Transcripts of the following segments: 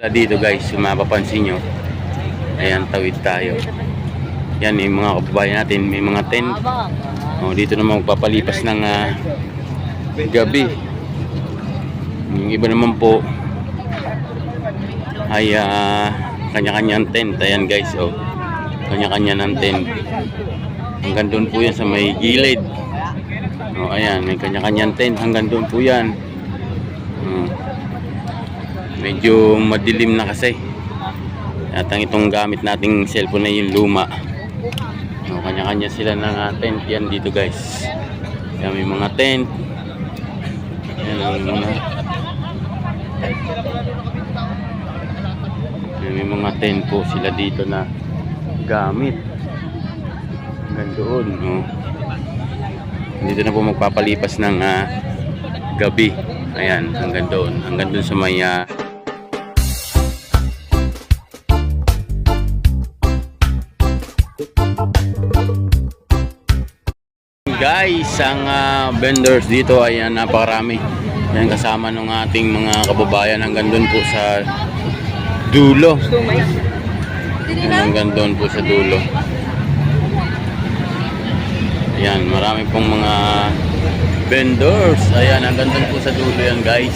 Dito guys, kung mapapansin nyo, ayan, tawid tayo. Yan, yung mga kababayan natin, may mga tent. Dito naman magpapalipas ng gabi. Yung iba naman po ay kanya-kanyang tent. Ayan guys, kanya-kanya ng tent. Hanggang doon po yan sa may gilid. Ayan, may kanya-kanyang tent. Hanggang doon po yan. Medyo madilim na kasi. At ang itong gamit nating cellphone na yung luma. Kanya-kanya sila ng tent yan dito guys. Yan, may mga tent. Yan ang mga. Yan, may mga tent po sila dito na gamit. Hanggang doon. Dito na po magpapalipas ng gabi. Ayan, hanggang doon. Hanggang doon sa may guys, ang vendors dito ay napakarami. Yan, kasama ng ating mga kababayan hanggang doon po sa dulo. Yan, hanggang doon po sa dulo. Ayan, marami pong mga vendors. Ayan, hanggang doon po sa dulo yan guys.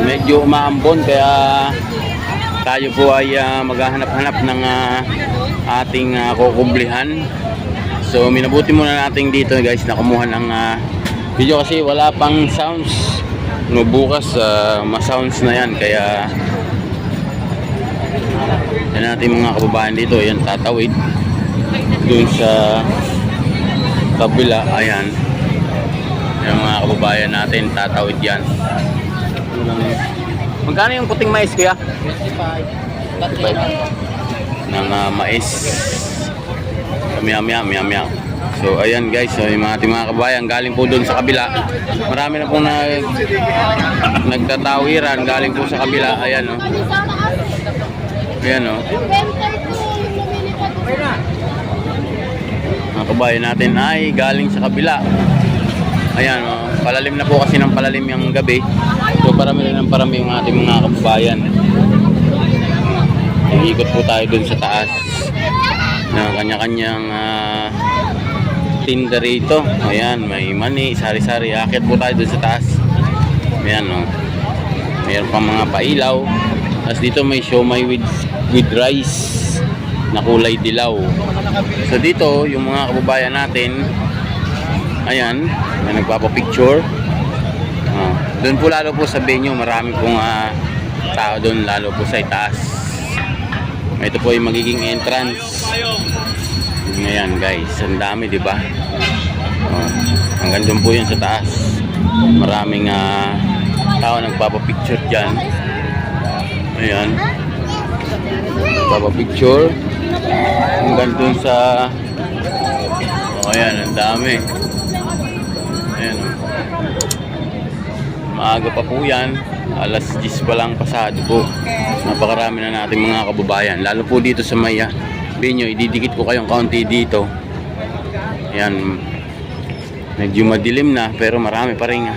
Medyo umaambon kaya tayo po ay maghahanap-hanap ng ating kukumblihan. So minabuti muna natin dito guys na kumuha ng video kasi wala pang sounds. Bukas ma-sounds na yan, kaya yan natin mga kababayan dito. Yan, tatawid dun sa kabila. Ayan, yung mga kababayan natin tatawid yan. Magkano yung puting mais kuya? 25 ng mais. Maya. So ayan guys, so yung ating mga kabayan galing po doon sa kabila. Marami na pong nagtatawiran galing po sa kabila. Ayan Ayan mga kabayan natin ay galing sa kabila. Ayan palalim na po kasi ng palalim yung gabi. So parami rin ng parami yung ating mga kabayan. Ikot po tayo doon sa taas na kanya-kanyang tinda rito. Ayan, may mani, sari-sari. Akit po tayo doon sa taas. Ayan mayroon pang mga pailaw. Tapos dito may siomai with rice na kulay dilaw. So dito yung mga kababayan natin, ayan, may nagpapapicture. Doon po lalo po sa venue, marami pong tao doon, lalo po sa itaas. Ito po yung magiging entrance. Ngayon guys, ang dami, di ba? Hanggang doon po yun sa taas. Maraming tao nagpapapicture dyan. Ayan, nagpapapicture hanggang doon sa ayan, ang dami. Ayan, maaga pa po yan. Alas 10 pa lang pasado po. Napakarami na natin mga kababayan. Lalo po dito sa may venue. Ididikit ko kayong kaunti dito. Ayan, medyo madilim na pero marami pa rin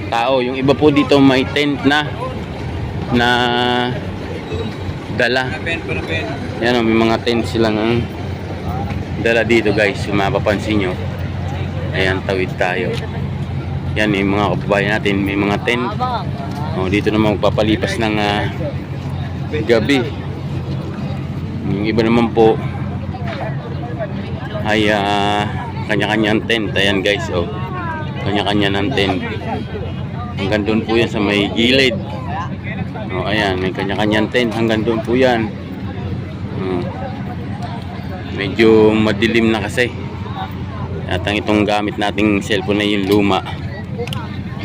tao. Yung iba po dito may tent na dala. Ayan may mga tent silang dala dito guys. Kung mapapansin nyo, ayan, tawid tayo. Yan, yung mga kababayan natin may mga tent. Dito naman magpapalipas ng gabi. Yung iba naman po ay kanya-kanyang tent. Ayan guys, kanya-kanya ng tent. Hanggang doon po yan sa may gilid. Ayan, may kanya-kanyang tent. Hanggang doon po yan. Medyo madilim na kasi. At ang itong gamit nating cellphone na yung luma.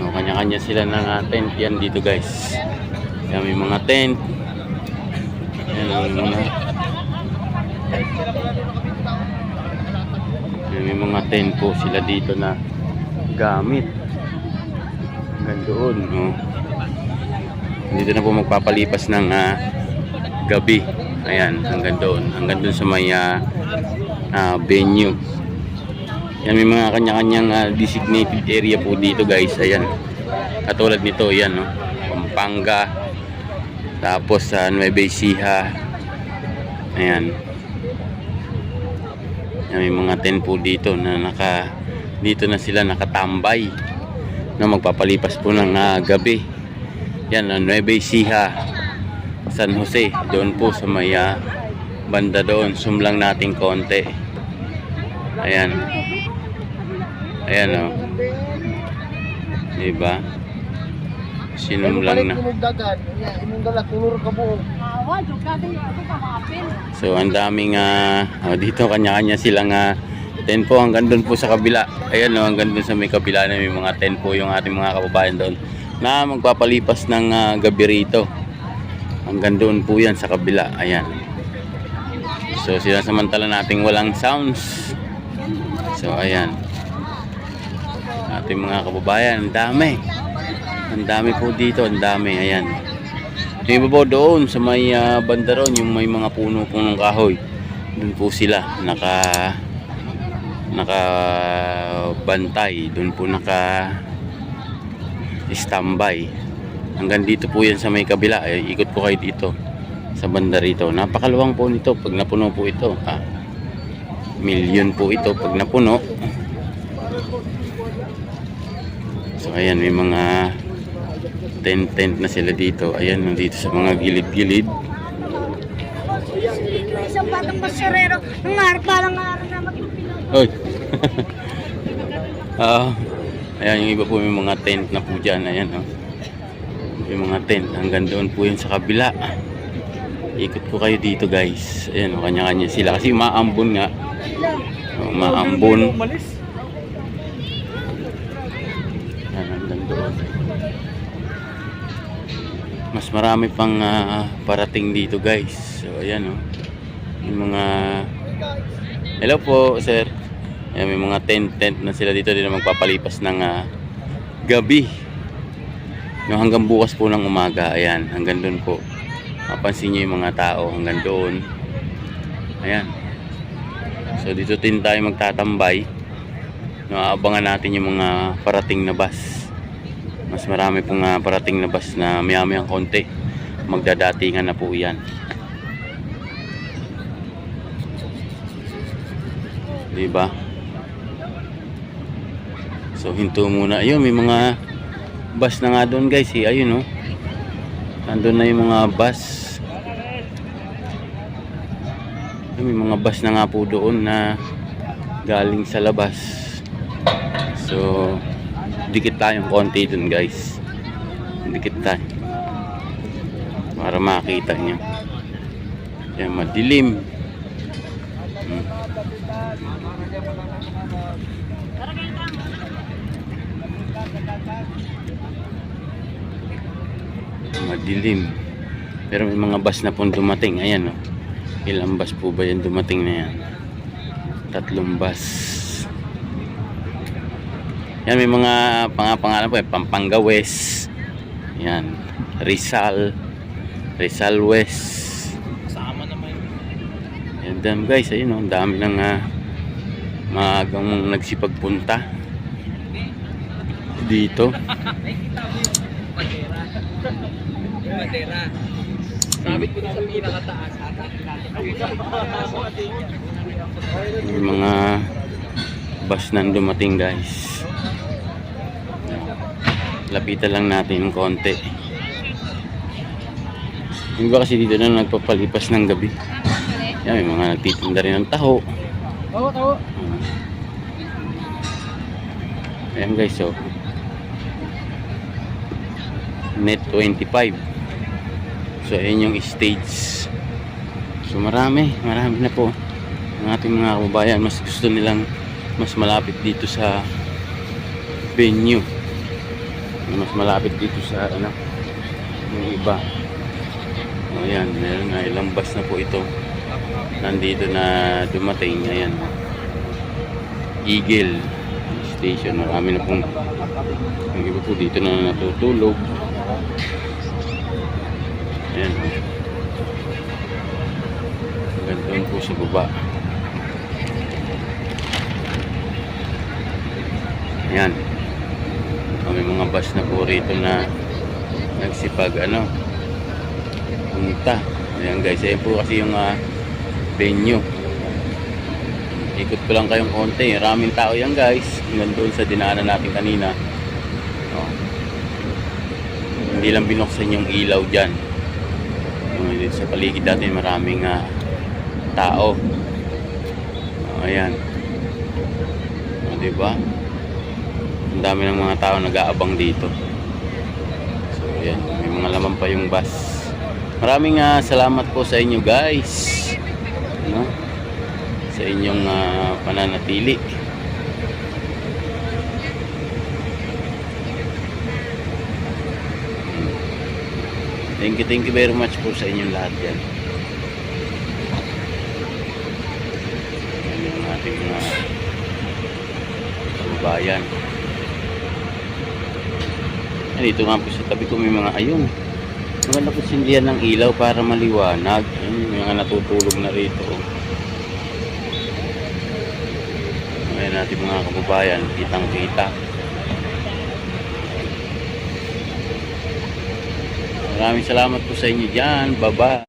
Kanya-kanya sila ng tent yan dito guys. Yan, may mga tent. Yan, may mga tent po sila dito na gamit. Hanggang doon. Dito na po magpapalipas ng gabi. Ayan, hanggang doon. Hanggang doon sa may venue. Yan, may mga kanya-kanyang designated area po dito guys. Ayan, katulad nito, yan Pampanga, Tapos sa Nueva Ecija. Ayan. May mga tent po dito na dito na sila nakatambay na magpapalipas po ng gabi. Yan ang Nueva Ecija, San Jose. Doon po sa may banda doon. Zoom lang natin konti. Ayan. Ayan o. Diba? Sinum lang na. So ang daming dito kanya-kanya silang tent po hanggang doon po sa kabila. Ayan o, hanggang doon sa may kabila na may mga tent po yung ating mga kababayan doon na magpapalipas ng gabi rito. Hanggang doon po yan sa kabila. Ayan. So sinasamantala nating walang sounds. So ayan. Ating mga kababayan, ang dami po dito, ang dami. Ayan. Yung iba po doon sa may banda ron, yung may mga puno-punong kahoy, doon po sila nakabantay, doon po standby. Hanggang dito po yan sa may kabila. Ikot po kayo dito sa banda rito. Napakaluwang po nito pag napuno po ito. Milyon po ito pag napuno. So ayan, may mga tent na sila dito. Ayan, nandito sa mga gilid-gilid. Isang batang basurero, nangarap parang na magpapilot. Oy. Ayan, yung iba po may mga tent na po dyan. Ayan, may mga tent. Hanggang doon po yun sa kabila. Ikot po kayo dito, guys. Ayan, kanya-kanya sila. Kasi maambon nga. Maambon. Hanggang doon. Mas marami pang parating dito, guys. So ayan yung mga hello po sir. Ayan, may mga tent na sila dito na magpapalipas ng gabi hanggang bukas po ng umaga. Ayan, hanggang doon po mapansin nyo yung mga tao hanggang doon. Ayan, so dito din tayo magtatambay. Aabangan natin yung mga parating na bus. Mas marami pong parating na bus na maya-mayang konti. Magdadatingan na po yan. Diba? So hinto muna. Ayun, may mga bus na nga doon, guys. Ayun nandun na yung mga bus. Ayun, may mga bus na nga po doon na galing sa labas. So dikit tayong konti dun, guys. Dikit tayo para makita nyo. Yan, madilim. Madilim. Pero may mga bus na pong dumating. Ayan ilang bus po ba yan dumating na yan? 3 bus. Yan, may mga pangalan po, Pampanga West. Yan, Rizal West. Kasama naman. Yan dam, guys, ayun ang dami ng maagang nagsipagpunta dito. Madera. Sabit ko na sa pinakataas. May mga bus na dumating, guys. Lapitan lang natin ng konti. Yung iba kasi dito na nagpapalipas ng gabi. Yan, may mga nagtitinda rin ng taho. Taho. Ayan, guys, so net 25. So ayan yung stage. So marami na po ang ating mga kababayan. Mas gusto nilang mas malapit dito sa venue, mas malapit dito sa yung iba. Ayan, meron na ilang bus na po ito nandito na dumating. Ayan, Eagle Station. Marami na pong yung iba po dito na natutulog. Ayan, doon po sa baba. Ayan, may mga bus na po rito na nagsipag punta. Ayan guys, ayan po kasi yung venue. Ikot ko lang kayong konti. Maraming tao yan guys. Hanggang doon sa dinaanan natin kanina. Oh. Hindi lang binuksan yung ilaw dyan. Dito sa paligid natin maraming tao. Oh, ayan. Oh, diba? Ang dami ng mga tao nag-aabang dito. So ayan, may mga laman pa yung bus. Maraming salamat po sa inyo guys, no? Sa inyong pananatili. Thank you very much po sa inyong lahat yan. Yan yung ating mga kababayan. Dito nga po sa tabi ko may mga ayun. Maganda po sindihan ng ilaw para maliwanag. Ayun, may mga natutulog na rito. Ayan natin mga kababayan, kitang kita. Maraming salamat po sa inyo dyan. Bye-bye.